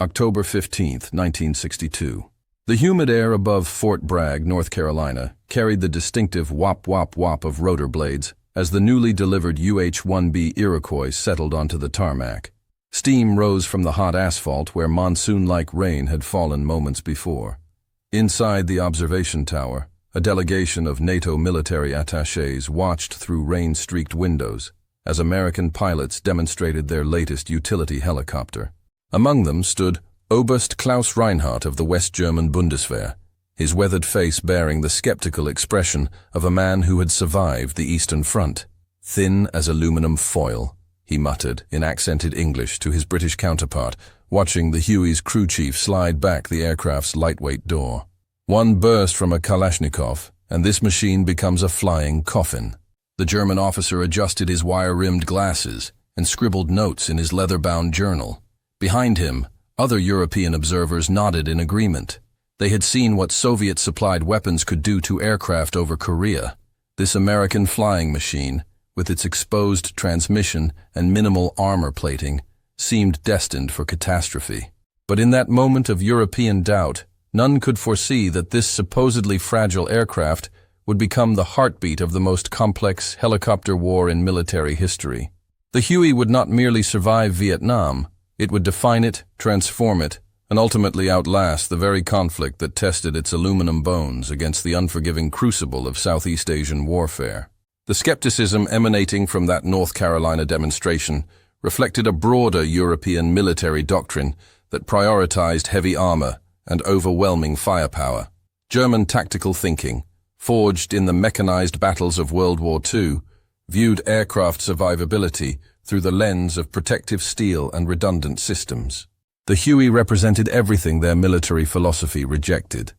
October 15, 1962. The humid air above Fort Bragg, North Carolina, carried the distinctive whop-whop-whop of rotor blades as the newly delivered UH-1B Iroquois settled onto the tarmac. Steam rose from the hot asphalt where monsoon-like rain had fallen moments before. Inside the observation tower, a delegation of NATO military attachés watched through rain-streaked windows as American pilots demonstrated their latest utility helicopter. Among them stood Oberst Klaus Reinhardt of the West German Bundeswehr, his weathered face bearing the skeptical expression of a man who had survived the Eastern Front. "Thin as aluminum foil," he muttered in accented English to his British counterpart, watching the Huey's crew chief slide back the aircraft's lightweight door. One burst from a Kalashnikov, and this machine becomes a flying coffin. The German officer adjusted his wire-rimmed glasses and scribbled notes in his leather-bound journal. Behind him, other European observers nodded in agreement. They had seen what Soviet-supplied weapons could do to aircraft over Korea. This American flying machine, with its exposed transmission and minimal armor plating, seemed destined for catastrophe. But in that moment of European doubt, none could foresee that this supposedly fragile aircraft would become the heartbeat of the most complex helicopter war in military history. The Huey would not merely survive Vietnam, it would define it, transform it, and ultimately outlast the very conflict that tested its aluminum bones against the unforgiving crucible of Southeast Asian warfare. The skepticism emanating from that North Carolina demonstration reflected a broader European military doctrine that prioritized heavy armor and overwhelming firepower. German tactical thinking, forged in the mechanized battles of World War II, viewed aircraft survivability through the lens of protective steel and redundant systems. The Huey represented everything their military philosophy rejected: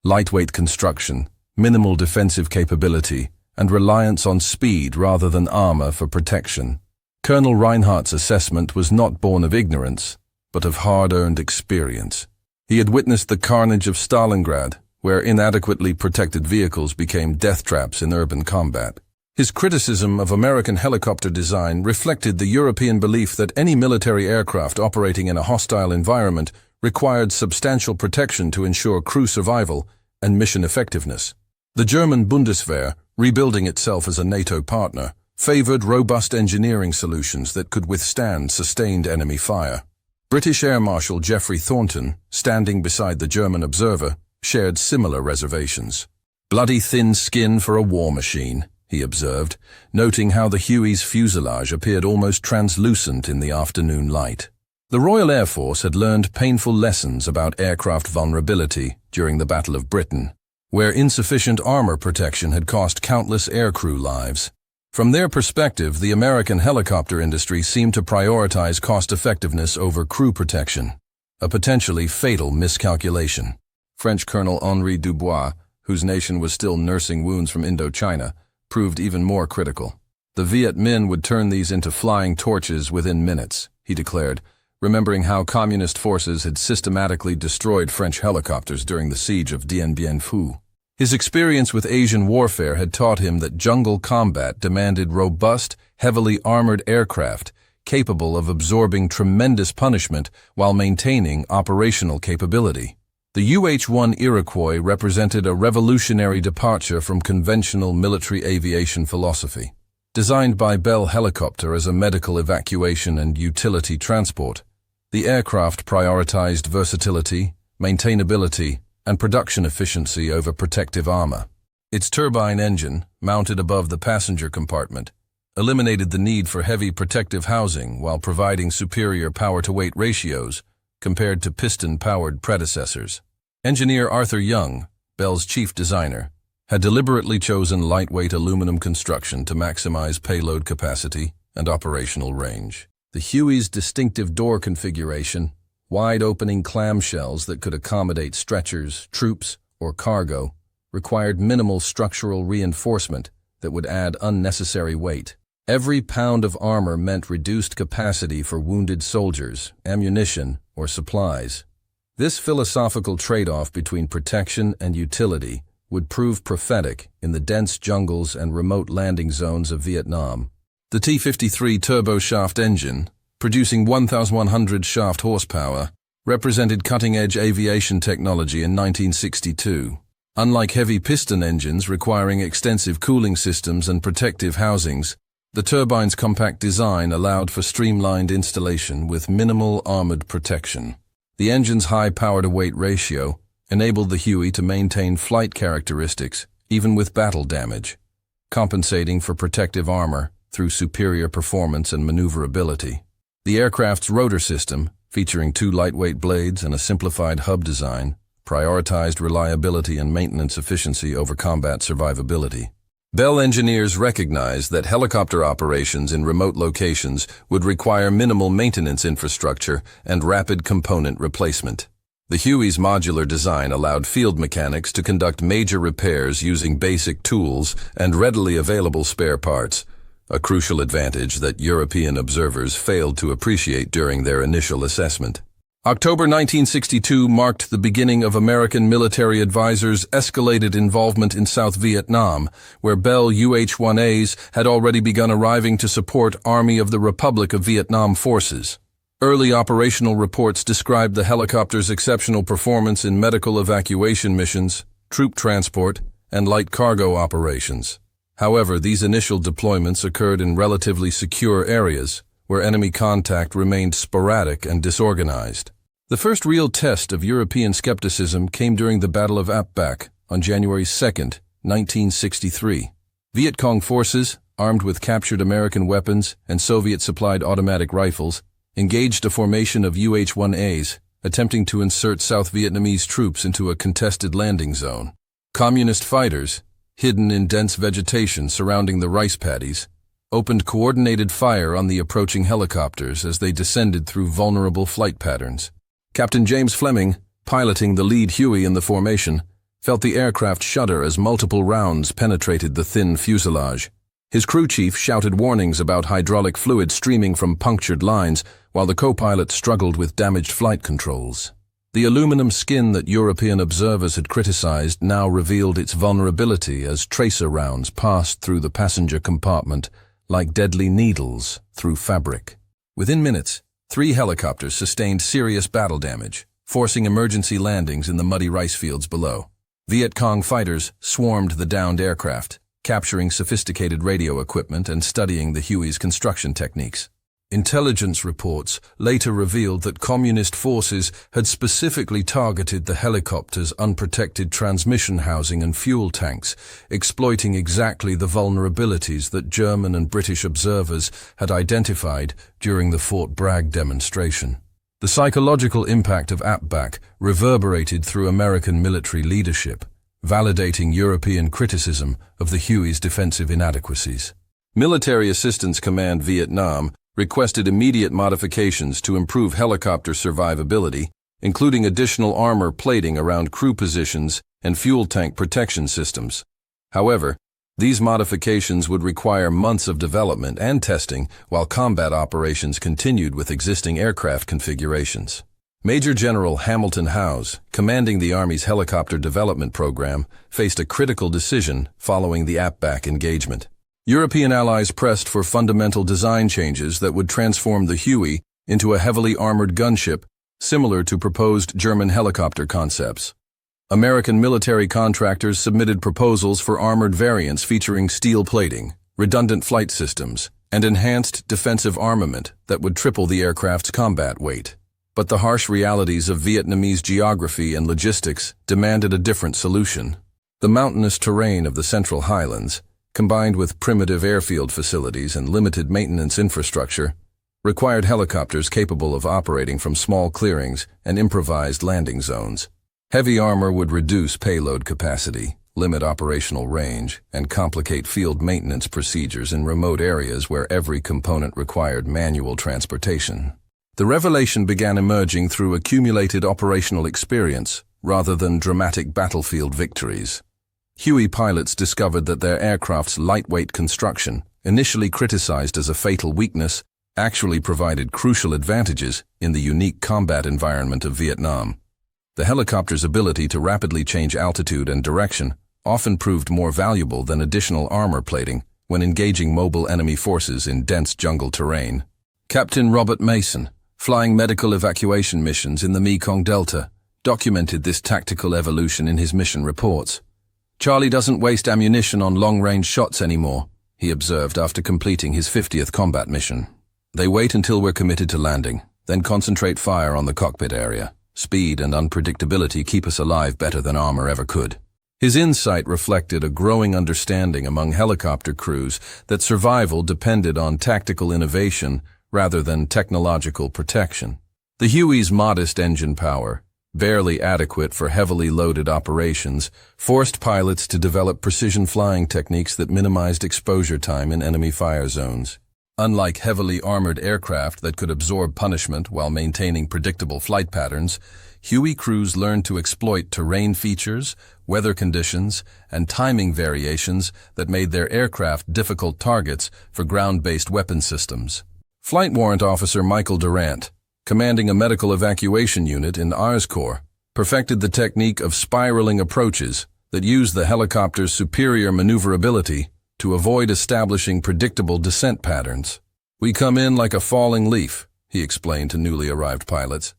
lightweight construction, minimal defensive capability, and reliance on speed rather than armor for protection. Colonel Reinhardt's assessment was not born of ignorance, but of hard-earned experience. He had witnessed the carnage of Stalingrad, where inadequately protected vehicles became death traps in urban combat. His criticism of American helicopter design reflected the European belief that any military aircraft operating in a hostile environment required substantial protection to ensure crew survival and mission effectiveness. The German Bundeswehr, rebuilding itself as a NATO partner, favored robust engineering solutions that could withstand sustained enemy fire. British Air Marshal Geoffrey Thornton, standing beside the German observer, shared similar reservations. "Bloody thin skin for a war machine," he observed, noting how the Huey's fuselage appeared almost translucent in the afternoon light. The Royal Air Force had learned painful lessons about aircraft vulnerability during the Battle of Britain, where insufficient armor protection had cost countless aircrew lives. From their perspective, the American helicopter industry seemed to prioritize cost-effectiveness over crew protection, a potentially fatal miscalculation. French Colonel Henri Dubois, whose nation was still nursing wounds from Indochina, proved even more critical. The Viet Minh would turn these into flying torches within minutes, he declared, remembering how communist forces had systematically destroyed French helicopters during the siege of Dien Bien Phu. His experience with Asian warfare had taught him that jungle combat demanded robust, heavily armored aircraft capable of absorbing tremendous punishment while maintaining operational capability. The UH-1 Iroquois represented a revolutionary departure from conventional military aviation philosophy. Designed by Bell Helicopter as a medical evacuation and utility transport, the aircraft prioritized versatility, maintainability, and production efficiency over protective armor. Its turbine engine, mounted above the passenger compartment, eliminated the need for heavy protective housing while providing superior power-to-weight ratios compared to piston-powered predecessors. Engineer Arthur Young, Bell's chief designer, had deliberately chosen lightweight aluminum construction to maximize payload capacity and operational range. The Huey's distinctive door configuration, wide-opening clamshells that could accommodate stretchers, troops, or cargo, required minimal structural reinforcement that would add unnecessary weight. Every pound of armor meant reduced capacity for wounded soldiers, ammunition, or supplies. This philosophical trade-off between protection and utility would prove prophetic in the dense jungles and remote landing zones of Vietnam. The T-53 turboshaft engine, producing 1,100 shaft horsepower, represented cutting-edge aviation technology in 1962. Unlike heavy piston engines requiring extensive cooling systems and protective housings, the turbine's compact design allowed for streamlined installation with minimal armored protection. The engine's high power-to-weight ratio enabled the Huey to maintain flight characteristics even with battle damage, compensating for protective armor through superior performance and maneuverability. The aircraft's rotor system, featuring 2 lightweight blades and a simplified hub design, prioritized reliability and maintenance efficiency over combat survivability. Bell engineers recognized that helicopter operations in remote locations would require minimal maintenance infrastructure and rapid component replacement. The Huey's modular design allowed field mechanics to conduct major repairs using basic tools and readily available spare parts, a crucial advantage that European observers failed to appreciate during their initial assessment. October 1962 marked the beginning of American military advisors' escalated involvement in South Vietnam, where Bell UH-1As had already begun arriving to support Army of the Republic of Vietnam forces. Early operational reports described the helicopter's exceptional performance in medical evacuation missions, troop transport, and light cargo operations. However, these initial deployments occurred in relatively secure areas, where enemy contact remained sporadic and disorganized. The first real test of European skepticism came during the Battle of Ap Bac on January 2, 1963. Viet Cong forces, armed with captured American weapons and Soviet-supplied automatic rifles, engaged a formation of UH-1As, attempting to insert South Vietnamese troops into a contested landing zone. Communist fighters, hidden in dense vegetation surrounding the rice paddies, opened coordinated fire on the approaching helicopters as they descended through vulnerable flight patterns. Captain James Fleming, piloting the lead Huey in the formation, felt the aircraft shudder as multiple rounds penetrated the thin fuselage. His crew chief shouted warnings about hydraulic fluid streaming from punctured lines, while the co-pilot struggled with damaged flight controls. The aluminum skin that European observers had criticized now revealed its vulnerability as tracer rounds passed through the passenger compartment like deadly needles through fabric. Within minutes, 3 helicopters sustained serious battle damage, forcing emergency landings in the muddy rice fields below. Viet Cong fighters swarmed the downed aircraft, capturing sophisticated radio equipment and studying the Huey's construction techniques. Intelligence reports later revealed that communist forces had specifically targeted the helicopter's unprotected transmission housing and fuel tanks, exploiting exactly the vulnerabilities that German and British observers had identified during the Fort Bragg demonstration. The psychological impact of Ap Bac reverberated through American military leadership, validating European criticism of the Huey's defensive inadequacies. Military Assistance Command Vietnam requested immediate modifications to improve helicopter survivability, including additional armor plating around crew positions and fuel tank protection systems. However, these modifications would require months of development and testing while combat operations continued with existing aircraft configurations. Major General Hamilton Howze, commanding the Army's helicopter development program, faced a critical decision following the Ap Bac engagement. European allies pressed for fundamental design changes that would transform the Huey into a heavily armored gunship, similar to proposed German helicopter concepts. American military contractors submitted proposals for armored variants featuring steel plating, redundant flight systems, and enhanced defensive armament that would triple the aircraft's combat weight. But the harsh realities of Vietnamese geography and logistics demanded a different solution. The mountainous terrain of the Central Highlands, combined with primitive airfield facilities and limited maintenance infrastructure, required helicopters capable of operating from small clearings and improvised landing zones. Heavy armor would reduce payload capacity, limit operational range, and complicate field maintenance procedures in remote areas where every component required manual transportation. The revelation began emerging through accumulated operational experience rather than dramatic battlefield victories. Huey pilots discovered that their aircraft's lightweight construction, initially criticized as a fatal weakness, actually provided crucial advantages in the unique combat environment of Vietnam. The helicopter's ability to rapidly change altitude and direction often proved more valuable than additional armor plating when engaging mobile enemy forces in dense jungle terrain. Captain Robert Mason, flying medical evacuation missions in the Mekong Delta, documented this tactical evolution in his mission reports. "Charlie doesn't waste ammunition on long-range shots anymore," he observed after completing his 50th combat mission. "They wait until we're committed to landing, then concentrate fire on the cockpit area. Speed and unpredictability keep us alive better than armor ever could." His insight reflected a growing understanding among helicopter crews that survival depended on tactical innovation rather than technological protection. The Huey's modest engine power, barely adequate for heavily loaded operations, forced pilots to develop precision flying techniques that minimized exposure time in enemy fire zones. Unlike heavily armored aircraft that could absorb punishment while maintaining predictable flight patterns, Huey crews learned to exploit terrain features, weather conditions, and timing variations that made their aircraft difficult targets for ground-based weapon systems. Flight Warrant Officer Michael Durant, commanding a medical evacuation unit in Ars Corps, perfected the technique of spiraling approaches that used the helicopter's superior maneuverability to avoid establishing predictable descent patterns. "We come in like a falling leaf," he explained to newly arrived pilots,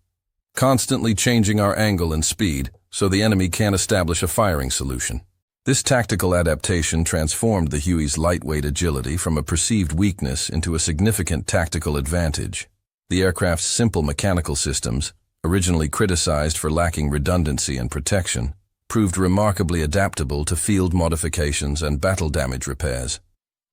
"constantly changing our angle and speed so the enemy can't establish a firing solution." This tactical adaptation transformed the Huey's lightweight agility from a perceived weakness into a significant tactical advantage. The aircraft's simple mechanical systems, originally criticized for lacking redundancy and protection, proved remarkably adaptable to field modifications and battle damage repairs.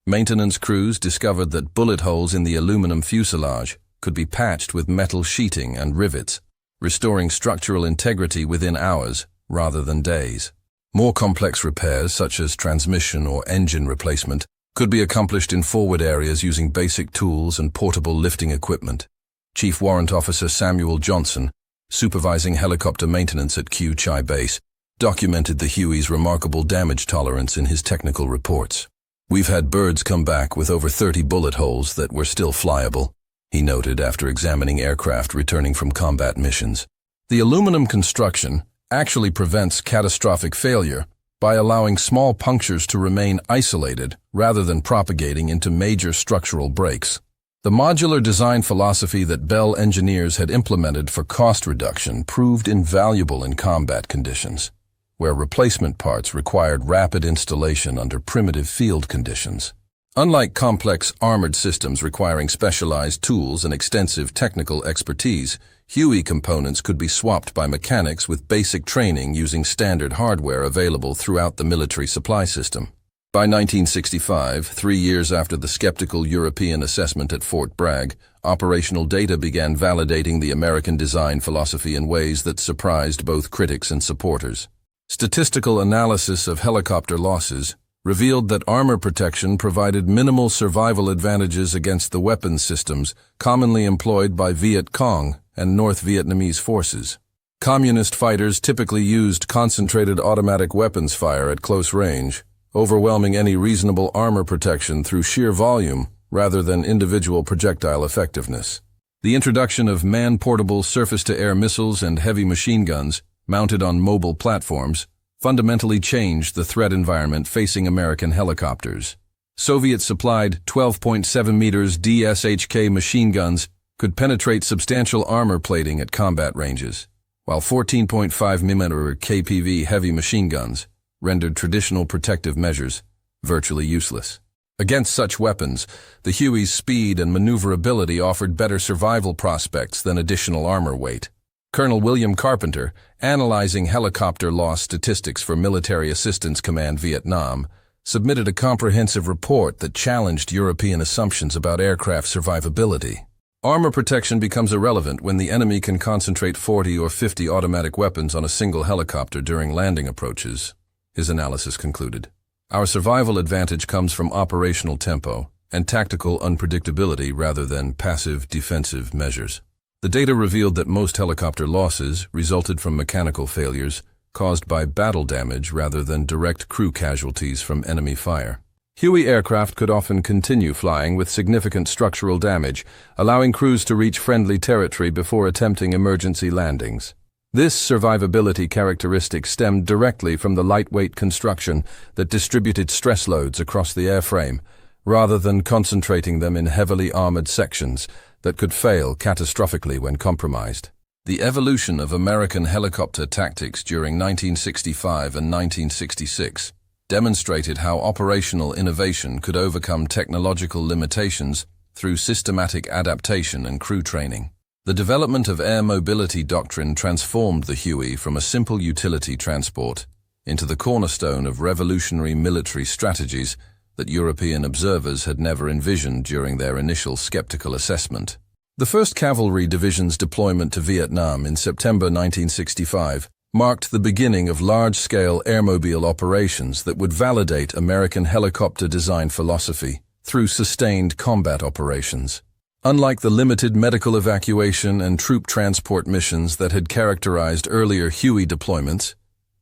Maintenance crews discovered that bullet holes in the aluminum fuselage could be patched with metal sheeting and rivets, restoring structural integrity within hours rather than days. More complex repairs, such as transmission or engine replacement, could be accomplished in forward areas using basic tools and portable lifting equipment. Chief Warrant Officer Samuel Johnson, supervising helicopter maintenance at Q Chai Base, documented the Huey's remarkable damage tolerance in his technical reports. "We've had birds come back with over 30 bullet holes that were still flyable," he noted after examining aircraft returning from combat missions. The aluminum construction actually prevents catastrophic failure by allowing small punctures to remain isolated rather than propagating into major structural breaks. The modular design philosophy that Bell engineers had implemented for cost reduction proved invaluable in combat conditions, where replacement parts required rapid installation under primitive field conditions. Unlike complex armored systems requiring specialized tools and extensive technical expertise, Huey components could be swapped by mechanics with basic training using standard hardware available throughout the military supply system. By 1965, 3 years after the skeptical European assessment at Fort Bragg, operational data began validating the American design philosophy in ways that surprised both critics and supporters. Statistical analysis of helicopter losses revealed that armor protection provided minimal survival advantages against the weapons systems commonly employed by Viet Cong and North Vietnamese forces. Communist fighters typically used concentrated automatic weapons fire at close range, overwhelming any reasonable armor protection through sheer volume rather than individual projectile effectiveness. The introduction of man-portable surface-to-air missiles and heavy machine guns, mounted on mobile platforms, fundamentally changed the threat environment facing American helicopters. Soviet-supplied 12.7 meters DSHK machine guns could penetrate substantial armor plating at combat ranges, while 14.5 mm KPV heavy machine guns rendered traditional protective measures virtually useless. Against such weapons, the Huey's speed and maneuverability offered better survival prospects than additional armor weight. Colonel William Carpenter, analyzing helicopter loss statistics for Military Assistance Command Vietnam, submitted a comprehensive report that challenged European assumptions about aircraft survivability. Armor protection becomes irrelevant when the enemy can concentrate 40 or 50 automatic weapons on a single helicopter during landing approaches, his analysis concluded. Our survival advantage comes from operational tempo and tactical unpredictability rather than passive defensive measures. The data revealed that most helicopter losses resulted from mechanical failures caused by battle damage rather than direct crew casualties from enemy fire. Huey aircraft could often continue flying with significant structural damage, allowing crews to reach friendly territory before attempting emergency landings. This survivability characteristic stemmed directly from the lightweight construction that distributed stress loads across the airframe, rather than concentrating them in heavily armored sections that could fail catastrophically when compromised. The evolution of American helicopter tactics during 1965 and 1966 demonstrated how operational innovation could overcome technological limitations through systematic adaptation and crew training. The development of air mobility doctrine transformed the Huey from a simple utility transport into the cornerstone of revolutionary military strategies that European observers had never envisioned during their initial skeptical assessment. The 1st Cavalry Division's deployment to Vietnam in September 1965 marked the beginning of large-scale airmobile operations that would validate American helicopter design philosophy through sustained combat operations. Unlike the limited medical evacuation and troop transport missions that had characterized earlier Huey deployments,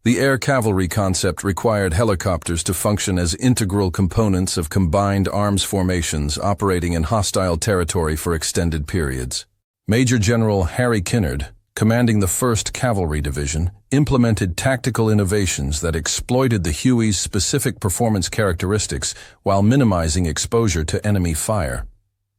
the air cavalry concept required helicopters to function as integral components of combined arms formations operating in hostile territory for extended periods. Major General Harry Kinnard, commanding the 1st Cavalry Division, implemented tactical innovations that exploited the Huey's specific performance characteristics while minimizing exposure to enemy fire.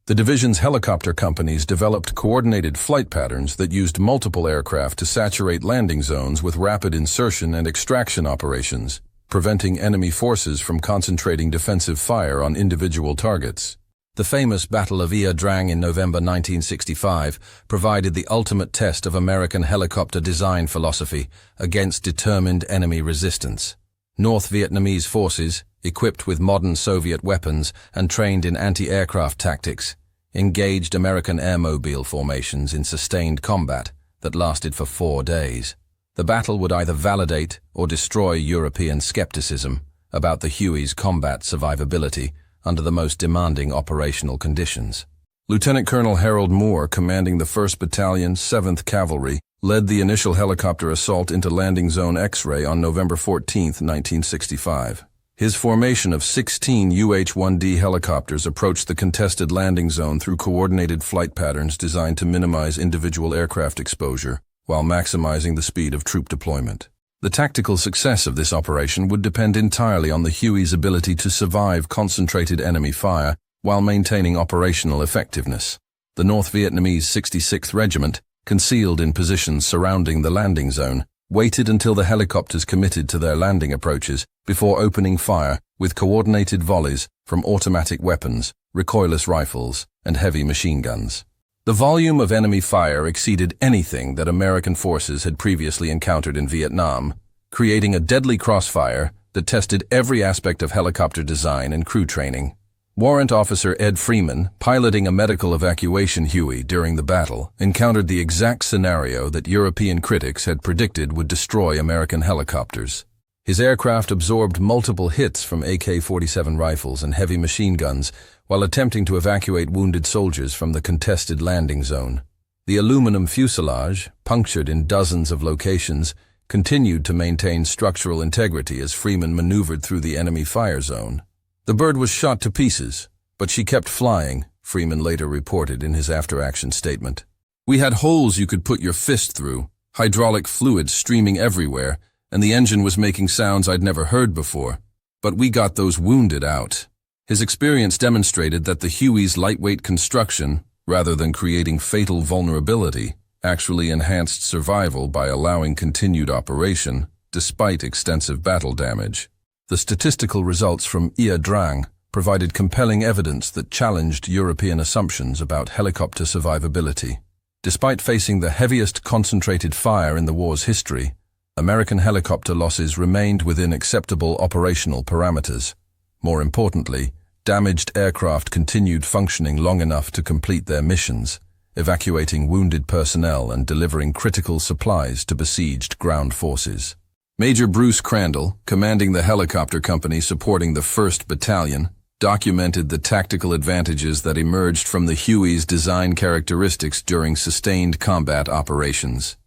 The division's helicopter companies developed coordinated flight patterns that used multiple aircraft to saturate landing zones with rapid insertion and extraction operations, preventing enemy forces from concentrating defensive fire on individual targets. The famous Battle of Ia Drang in November 1965 provided the ultimate test of American helicopter design philosophy against determined enemy resistance. North Vietnamese forces, equipped with modern Soviet weapons and trained in anti-aircraft tactics, engaged American airmobile formations in sustained combat that lasted for 4 days. The battle would either validate or destroy European skepticism about the Huey's combat survivability under the most demanding operational conditions. Lieutenant Colonel Harold Moore, commanding the 1st Battalion, 7th Cavalry, led the initial helicopter assault into Landing Zone X-Ray on November 14, 1965. His formation of 16 UH-1D helicopters approached the contested landing zone through coordinated flight patterns designed to minimize individual aircraft exposure while maximizing the speed of troop deployment. The tactical success of this operation would depend entirely on the Huey's ability to survive concentrated enemy fire while maintaining operational effectiveness. The North Vietnamese 66th Regiment, concealed in positions surrounding the landing zone, waited until the helicopters committed to their landing approaches before opening fire with coordinated volleys from automatic weapons, recoilless rifles, and heavy machine guns. The volume of enemy fire exceeded anything that American forces had previously encountered in Vietnam, creating a deadly crossfire that tested every aspect of helicopter design and crew training. Warrant Officer Ed Freeman, piloting a medical evacuation Huey during the battle, encountered the exact scenario that European critics had predicted would destroy American helicopters. His aircraft absorbed multiple hits from AK-47 rifles and heavy machine guns while attempting to evacuate wounded soldiers from the contested landing zone. The aluminum fuselage, punctured in dozens of locations, continued to maintain structural integrity as Freeman maneuvered through the enemy fire zone. The bird was shot to pieces, but she kept flying, Freeman later reported in his after-action statement. We had holes you could put your fist through, hydraulic fluid streaming everywhere, and the engine was making sounds I'd never heard before. But we got those wounded out. His experience demonstrated that the Huey's lightweight construction, rather than creating fatal vulnerability, actually enhanced survival by allowing continued operation, despite extensive battle damage. The statistical results from Ia Drang provided compelling evidence that challenged European assumptions about helicopter survivability. Despite facing the heaviest concentrated fire in the war's history, American helicopter losses remained within acceptable operational parameters. More importantly, damaged aircraft continued functioning long enough to complete their missions, evacuating wounded personnel and delivering critical supplies to besieged ground forces. Major Bruce Crandall, commanding the helicopter company supporting the 1st Battalion, documented the tactical advantages that emerged from the Huey's design characteristics during sustained combat operations.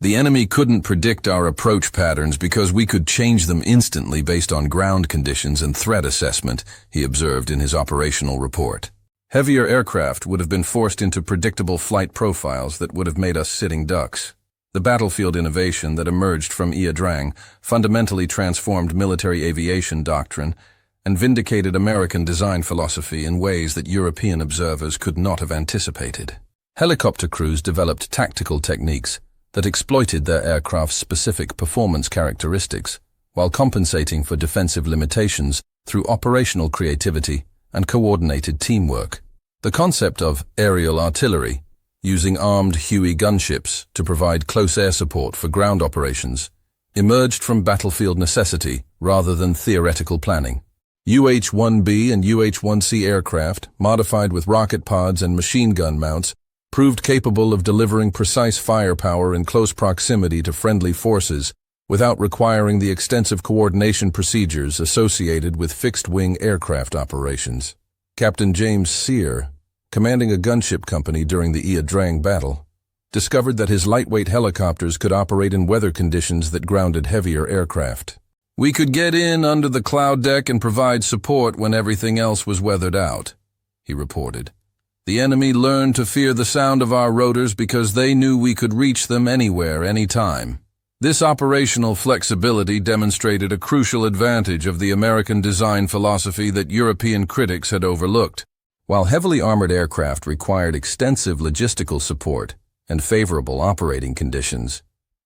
The enemy couldn't predict our approach patterns because we could change them instantly based on ground conditions and threat assessment, he observed in his operational report. Heavier aircraft would have been forced into predictable flight profiles that would have made us sitting ducks. The battlefield innovation that emerged from Ia Drang fundamentally transformed military aviation doctrine and vindicated American design philosophy in ways that European observers could not have anticipated. Helicopter crews developed tactical techniques that exploited their aircraft's specific performance characteristics, while compensating for defensive limitations through operational creativity and coordinated teamwork. The concept of aerial artillery, using armed Huey gunships to provide close air support for ground operations, emerged from battlefield necessity rather than theoretical planning. UH-1B and UH-1C aircraft, modified with rocket pods and machine gun mounts, proved capable of delivering precise firepower in close proximity to friendly forces without requiring the extensive coordination procedures associated with fixed-wing aircraft operations. Captain James Sear, commanding a gunship company during the Ia Drang battle, discovered that his lightweight helicopters could operate in weather conditions that grounded heavier aircraft. "We could get in under the cloud deck and provide support when everything else was weathered out," he reported. "The enemy learned to fear the sound of our rotors because they knew we could reach them anywhere, anytime." This operational flexibility demonstrated a crucial advantage of the American design philosophy that European critics had overlooked. While heavily armored aircraft required extensive logistical support and favorable operating conditions,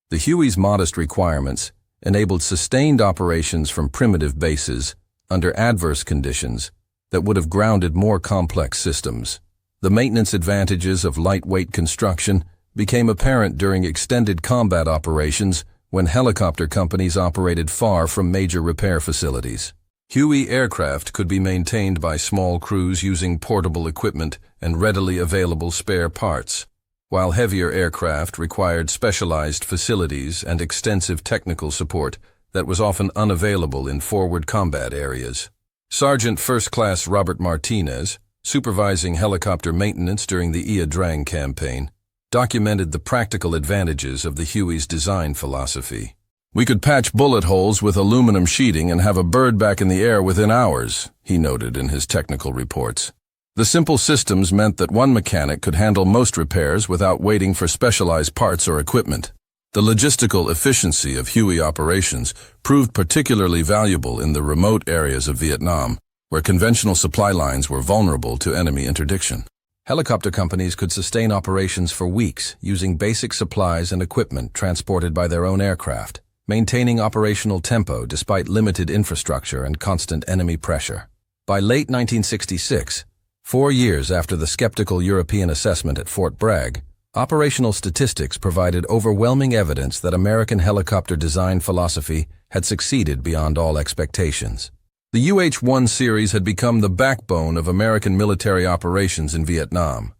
the Huey's modest requirements enabled sustained operations from primitive bases under adverse conditions that would have grounded more complex systems. The maintenance advantages of lightweight construction became apparent during extended combat operations when helicopter companies operated far from major repair facilities. Huey aircraft could be maintained by small crews using portable equipment and readily available spare parts, while heavier aircraft required specialized facilities and extensive technical support that was often unavailable in forward combat areas. Sergeant First Class Robert Martinez, supervising helicopter maintenance during the Ia Drang campaign, documented the practical advantages of the Huey's design philosophy. "We could patch bullet holes with aluminum sheeting and have a bird back in the air within hours," he noted in his technical reports. The simple systems meant that one mechanic could handle most repairs without waiting for specialized parts or equipment. The logistical efficiency of Huey operations proved particularly valuable in the remote areas of Vietnam, where conventional supply lines were vulnerable to enemy interdiction. Helicopter companies could sustain operations for weeks using basic supplies and equipment transported by their own aircraft, maintaining operational tempo despite limited infrastructure and constant enemy pressure. By late 1966, 4 years after the skeptical European assessment at Fort Bragg, operational statistics provided overwhelming evidence that American helicopter design philosophy had succeeded beyond all expectations. The UH-1 series had become the backbone of American military operations in Vietnam,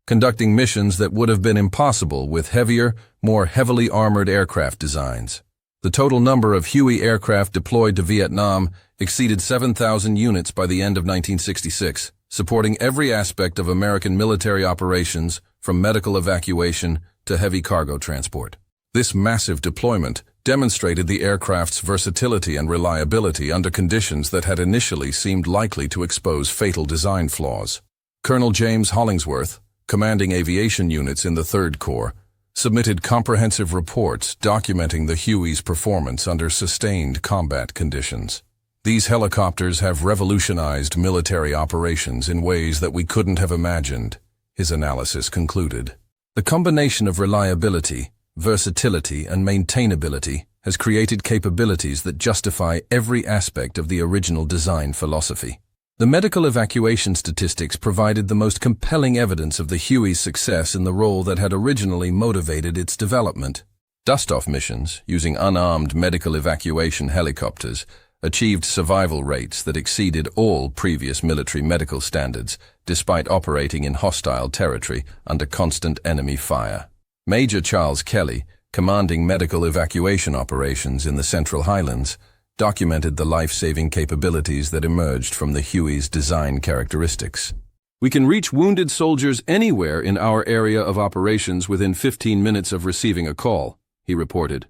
conducting missions that would have been impossible with heavier, more heavily armored aircraft designs. The total number of Huey aircraft deployed to Vietnam exceeded 7,000 units by the end of 1966, supporting every aspect of American military operations from medical evacuation to heavy cargo transport. This massive deployment demonstrated the aircraft's versatility and reliability under conditions that had initially seemed likely to expose fatal design flaws. Colonel James Hollingsworth, commanding aviation units in the 3rd Corps, submitted comprehensive reports documenting the Huey's performance under sustained combat conditions. "These helicopters have revolutionized military operations in ways that we couldn't have imagined," his analysis concluded. The combination of reliability, versatility, and maintainability has created capabilities that justify every aspect of the original design philosophy. The medical evacuation statistics provided the most compelling evidence of the Huey's success in the role that had originally motivated its development. Dust-off missions, using unarmed medical evacuation helicopters, achieved survival rates that exceeded all previous military medical standards, despite operating in hostile territory under constant enemy fire. Major Charles Kelly, commanding medical evacuation operations in the Central Highlands, documented the life-saving capabilities that emerged from the Huey's design characteristics. "We can reach wounded soldiers anywhere in our area of operations within 15 minutes of receiving a call," he reported.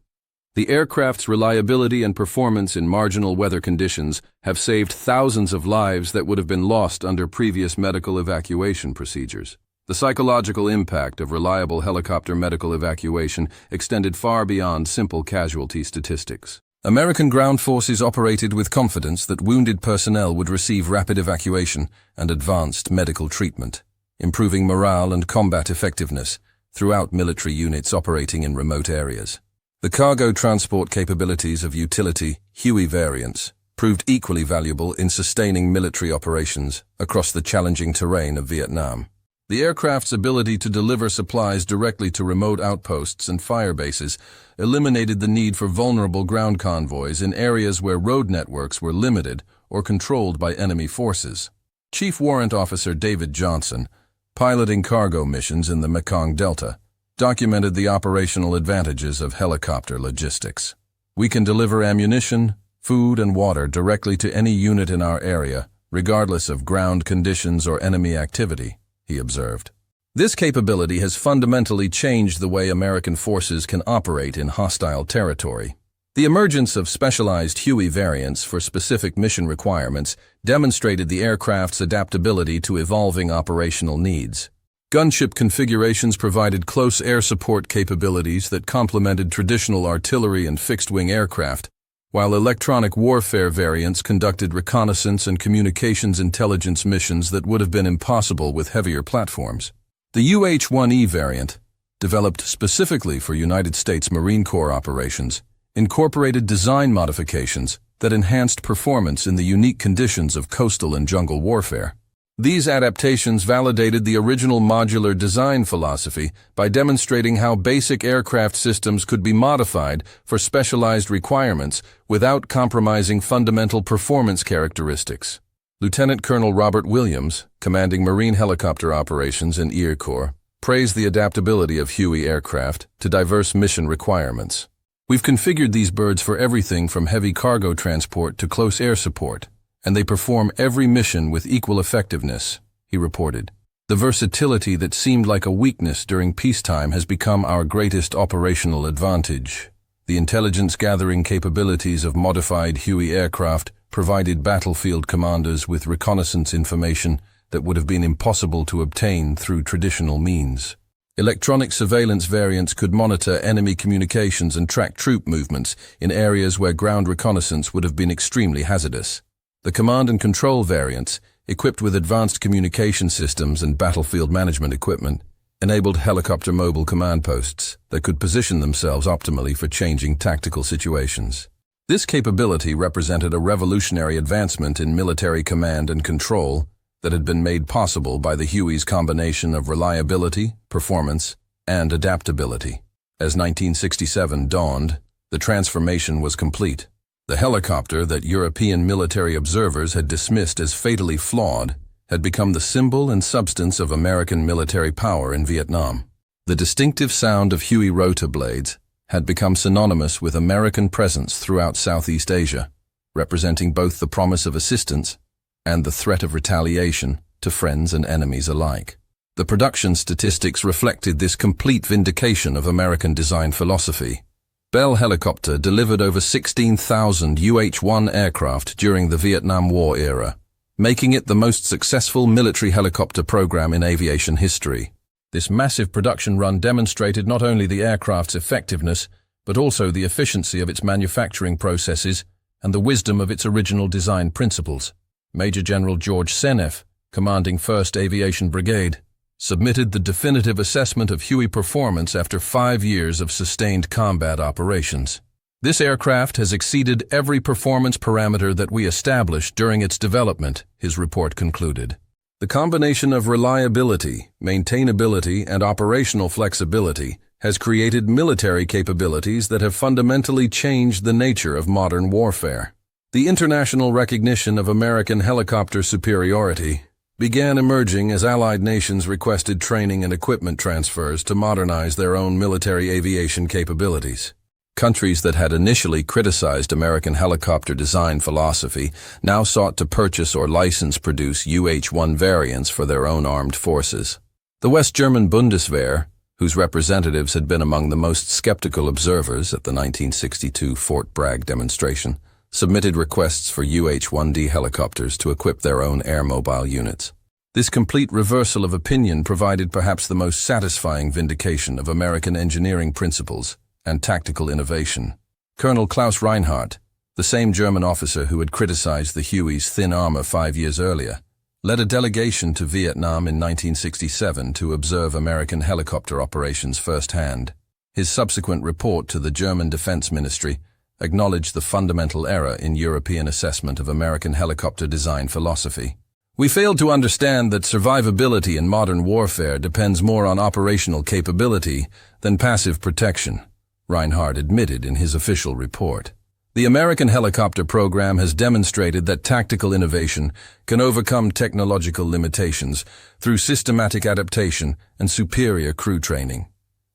The aircraft's reliability and performance in marginal weather conditions have saved thousands of lives that would have been lost under previous medical evacuation procedures. The psychological impact of reliable helicopter medical evacuation extended far beyond simple casualty statistics. American ground forces operated with confidence that wounded personnel would receive rapid evacuation and advanced medical treatment, improving morale and combat effectiveness throughout military units operating in remote areas. The cargo transport capabilities of utility Huey variants proved equally valuable in sustaining military operations across the challenging terrain of Vietnam. The aircraft's ability to deliver supplies directly to remote outposts and fire bases eliminated the need for vulnerable ground convoys in areas where road networks were limited or controlled by enemy forces. Chief Warrant Officer David Johnson, piloting cargo missions in the Mekong Delta, documented the operational advantages of helicopter logistics. "We can deliver ammunition, food, and water directly to any unit in our area, regardless of ground conditions or enemy activity," he observed. This capability has fundamentally changed the way American forces can operate in hostile territory. The emergence of specialized Huey variants for specific mission requirements demonstrated the aircraft's adaptability to evolving operational needs. Gunship configurations provided close air support capabilities that complemented traditional artillery and fixed-wing aircraft, while electronic warfare variants conducted reconnaissance and communications intelligence missions that would have been impossible with heavier platforms. The UH-1E variant, developed specifically for United States Marine Corps operations, incorporated design modifications that enhanced performance in the unique conditions of coastal and jungle warfare. These adaptations validated the original modular design philosophy by demonstrating how basic aircraft systems could be modified for specialized requirements without compromising fundamental performance characteristics. Lieutenant Colonel Robert Williams, commanding Marine helicopter operations in Air Corps, praised the adaptability of Huey aircraft to diverse mission requirements. "We've configured these birds for everything from heavy cargo transport to close air support, and they perform every mission with equal effectiveness," he reported. "The versatility that seemed like a weakness during peacetime has become our greatest operational advantage." The intelligence-gathering capabilities of modified Huey aircraft provided battlefield commanders with reconnaissance information that would have been impossible to obtain through traditional means. Electronic surveillance variants could monitor enemy communications and track troop movements in areas where ground reconnaissance would have been extremely hazardous. The command and control variants, equipped with advanced communication systems and battlefield management equipment, enabled helicopter mobile command posts that could position themselves optimally for changing tactical situations. This capability represented a revolutionary advancement in military command and control that had been made possible by the Huey's combination of reliability, performance, and adaptability. As 1967 dawned, the transformation was complete. The helicopter that European military observers had dismissed as fatally flawed had become the symbol and substance of American military power in Vietnam. The distinctive sound of Huey rotor blades had become synonymous with American presence throughout Southeast Asia, representing both the promise of assistance and the threat of retaliation to friends and enemies alike. The production statistics reflected this complete vindication of American design philosophy. Bell Helicopter delivered over 16,000 UH-1 aircraft during the Vietnam War era, making it the most successful military helicopter program in aviation history. This massive production run demonstrated not only the aircraft's effectiveness, but also the efficiency of its manufacturing processes and the wisdom of its original design principles. Major General George Seneff, commanding 1st Aviation Brigade, submitted the definitive assessment of Huey performance after 5 years of sustained combat operations. "This aircraft has exceeded every performance parameter that we established during its development," his report concluded. The combination of reliability, maintainability, and operational flexibility has created military capabilities that have fundamentally changed the nature of modern warfare. The international recognition of American helicopter superiority began emerging as Allied nations requested training and equipment transfers to modernize their own military aviation capabilities. Countries that had initially criticized American helicopter design philosophy now sought to purchase or license produce UH-1 variants for their own armed forces. The West German Bundeswehr, whose representatives had been among the most skeptical observers at the 1962 Fort Bragg demonstration, submitted requests for UH-1D helicopters to equip their own air-mobile units. This complete reversal of opinion provided perhaps the most satisfying vindication of American engineering principles and tactical innovation. Colonel Klaus Reinhardt, the same German officer who had criticized the Hueys' thin armor 5 years earlier, led a delegation to Vietnam in 1967 to observe American helicopter operations firsthand. His subsequent report to the German Defense Ministry acknowledged the fundamental error in European assessment of American helicopter design philosophy. "We failed to understand that survivability in modern warfare depends more on operational capability than passive protection," Reinhardt admitted in his official report. The American helicopter program has demonstrated that tactical innovation can overcome technological limitations through systematic adaptation and superior crew training.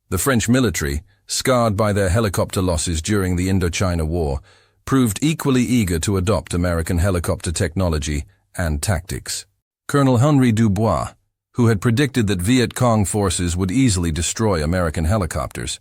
The French military, scarred by their helicopter losses during the Indochina War, proved equally eager to adopt American helicopter technology and tactics. Colonel Henri Dubois, who had predicted that Viet Cong forces would easily destroy American helicopters,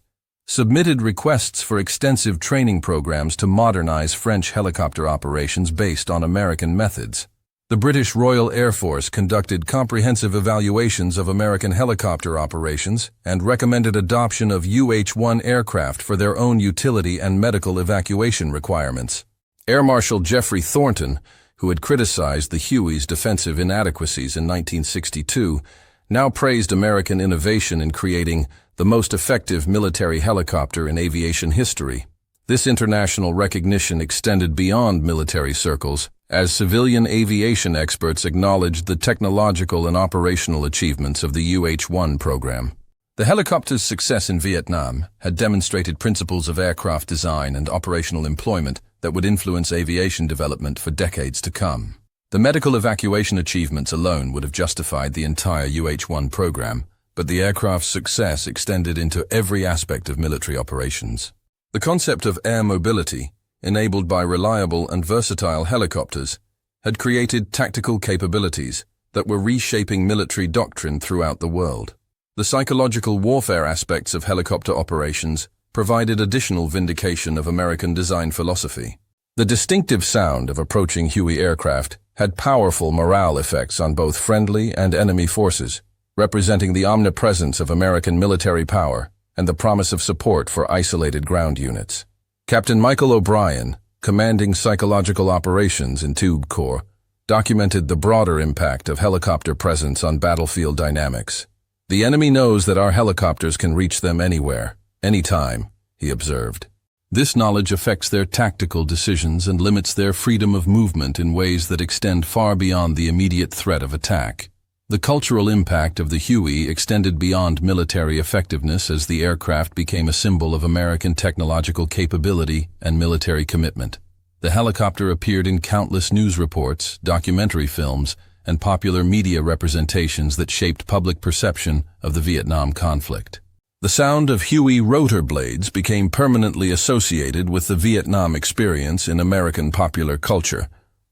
submitted requests for extensive training programs to modernize French helicopter operations based on American methods. The British Royal Air Force conducted comprehensive evaluations of American helicopter operations and recommended adoption of UH-1 aircraft for their own utility and medical evacuation requirements. Air Marshal Geoffrey Thornton, who had criticized the Hueys' defensive inadequacies in 1962, now praised American innovation in creating the most effective military helicopter in aviation history. This international recognition extended beyond military circles, as civilian aviation experts acknowledged the technological and operational achievements of the UH-1 program. The helicopter's success in Vietnam had demonstrated principles of aircraft design and operational employment that would influence aviation development for decades to come. The medical evacuation achievements alone would have justified the entire UH-1 program, but the aircraft's success extended into every aspect of military operations. The concept of air mobility, enabled by reliable and versatile helicopters, had created tactical capabilities that were reshaping military doctrine throughout the world. The psychological warfare aspects of helicopter operations provided additional vindication of American design philosophy. The distinctive sound of approaching Huey aircraft had powerful morale effects on both friendly and enemy forces, representing the omnipresence of American military power and the promise of support for isolated ground units. Captain Michael O'Brien, commanding psychological operations in Tube Corps, documented the broader impact of helicopter presence on battlefield dynamics. "The enemy knows that our helicopters can reach them anywhere, anytime," he observed. This knowledge affects their tactical decisions and limits their freedom of movement in ways that extend far beyond the immediate threat of attack. The cultural impact of the Huey extended beyond military effectiveness as the aircraft became a symbol of American technological capability and military commitment. The helicopter appeared in countless news reports, documentary films, and popular media representations that shaped public perception of the Vietnam conflict. The sound of Huey rotor blades became permanently associated with the Vietnam experience in American popular culture,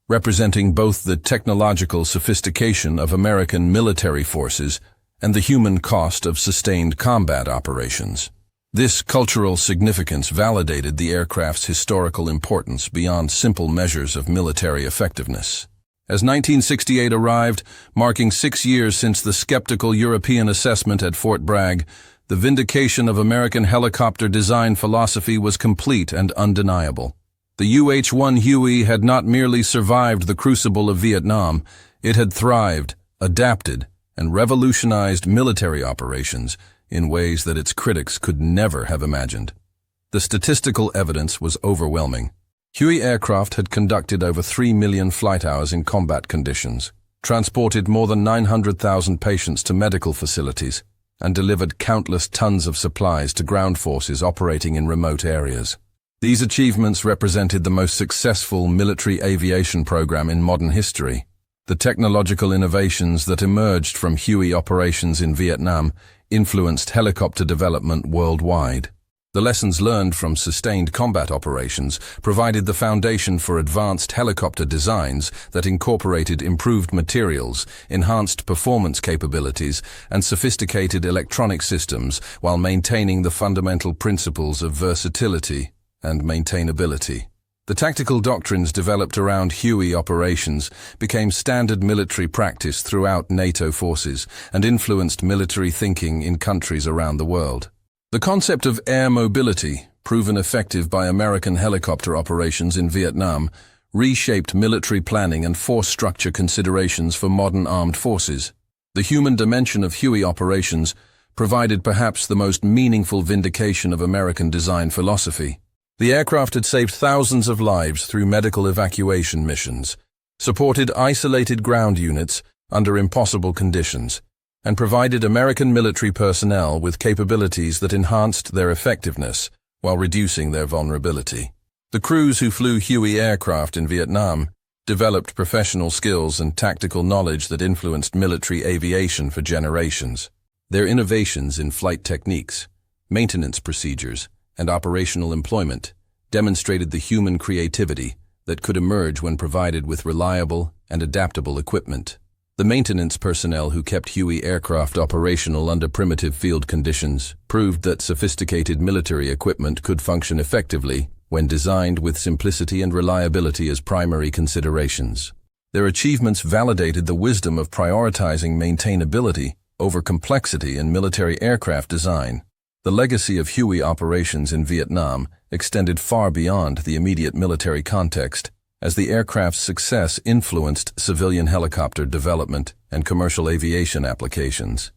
representing both the technological sophistication of American military forces and the human cost of sustained combat operations. This cultural significance validated the aircraft's historical importance beyond simple measures of military effectiveness. As 1968 arrived, marking 6 years since the skeptical European assessment at Fort Bragg, the vindication of American helicopter design philosophy was complete and undeniable. The UH-1 Huey had not merely survived the crucible of Vietnam, it had thrived, adapted, and revolutionized military operations in ways that its critics could never have imagined. The statistical evidence was overwhelming. Huey aircraft had conducted over 3 million flight hours in combat conditions, transported more than 900,000 patients to medical facilities, and delivered countless tons of supplies to ground forces operating in remote areas. These achievements represented the most successful military aviation program in modern history. The technological innovations that emerged from Huey operations in Vietnam influenced helicopter development worldwide. The lessons learned from sustained combat operations provided the foundation for advanced helicopter designs that incorporated improved materials, enhanced performance capabilities, and sophisticated electronic systems while maintaining the fundamental principles of versatility and maintainability. The tactical doctrines developed around Huey operations became standard military practice throughout NATO forces and influenced military thinking in countries around the world. The concept of air mobility proven effective by American helicopter operations in Vietnam, reshaped military planning and force structure considerations for modern armed forces. The human dimension of Huey operations provided perhaps the most meaningful vindication of American design philosophy. The aircraft had saved thousands of lives through medical evacuation missions, supported isolated ground units under impossible conditions, and provided American military personnel with capabilities that enhanced their effectiveness while reducing their vulnerability. The crews who flew Huey aircraft in Vietnam developed professional skills and tactical knowledge that influenced military aviation for generations. Their innovations in flight techniques, maintenance procedures, and operational employment demonstrated the human creativity that could emerge when provided with reliable and adaptable equipment. The maintenance personnel who kept Huey aircraft operational under primitive field conditions proved that sophisticated military equipment could function effectively when designed with simplicity and reliability as primary considerations. Their achievements validated the wisdom of prioritizing maintainability over complexity in military aircraft design. The legacy of Huey operations in Vietnam extended far beyond the immediate military context, as the aircraft's success influenced civilian helicopter development and commercial aviation applications.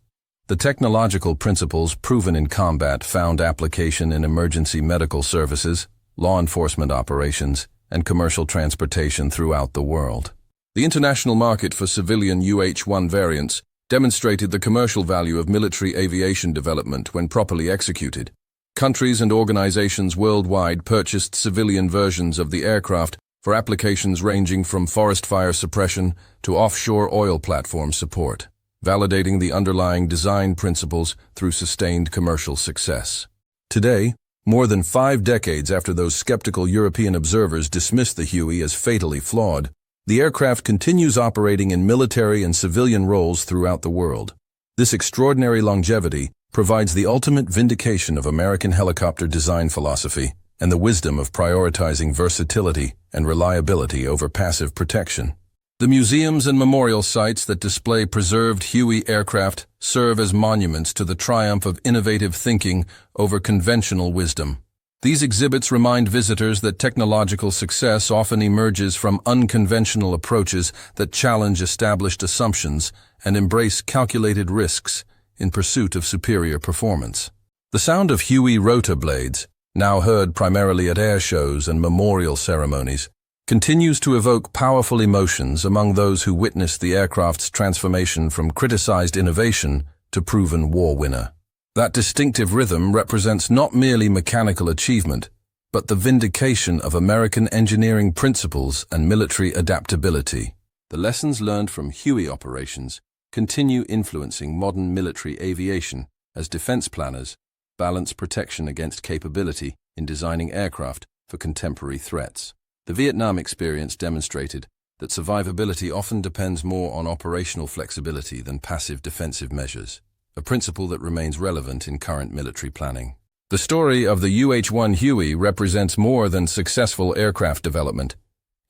The technological principles proven in combat found application in emergency medical services, law enforcement operations, and commercial transportation throughout the world. The international market for civilian UH-1 variants demonstrated the commercial value of military aviation development when properly executed. Countries and organizations worldwide purchased civilian versions of the aircraft for applications ranging from forest fire suppression to offshore oil platform support, validating the underlying design principles through sustained commercial success. Today, more than 5 decades after those skeptical European observers dismissed the Huey as fatally flawed, the aircraft continues operating in military and civilian roles throughout the world. This extraordinary longevity provides the ultimate vindication of American helicopter design philosophy and the wisdom of prioritizing versatility and reliability over passive protection. The museums and memorial sites that display preserved Huey aircraft serve as monuments to the triumph of innovative thinking over conventional wisdom. These exhibits remind visitors that technological success often emerges from unconventional approaches that challenge established assumptions and embrace calculated risks in pursuit of superior performance. The sound of Huey rotor blades, now heard primarily at air shows and memorial ceremonies, continues to evoke powerful emotions among those who witnessed the aircraft's transformation from criticized innovation to proven war winner. That distinctive rhythm represents not merely mechanical achievement, but the vindication of American engineering principles and military adaptability. The lessons learned from Huey operations continue influencing modern military aviation as defense planners balance protection against capability in designing aircraft for contemporary threats. The Vietnam experience demonstrated that survivability often depends more on operational flexibility than passive defensive measures, a principle that remains relevant in current military planning. The story of the UH-1 Huey represents more than successful aircraft development.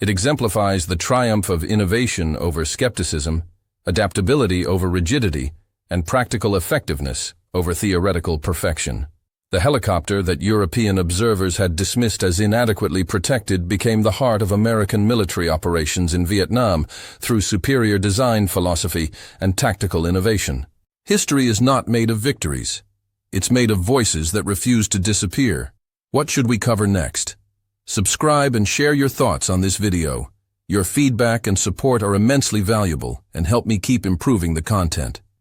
It exemplifies the triumph of innovation over skepticism, adaptability over rigidity, and practical effectiveness over theoretical perfection. The helicopter that European observers had dismissed as inadequately protected became the heart of American military operations in Vietnam through superior design philosophy and tactical innovation. History is not made of victories. It's made of voices that refuse to disappear. What should we cover next? Subscribe and share your thoughts on this video. Your feedback and support are immensely valuable and help me keep improving the content.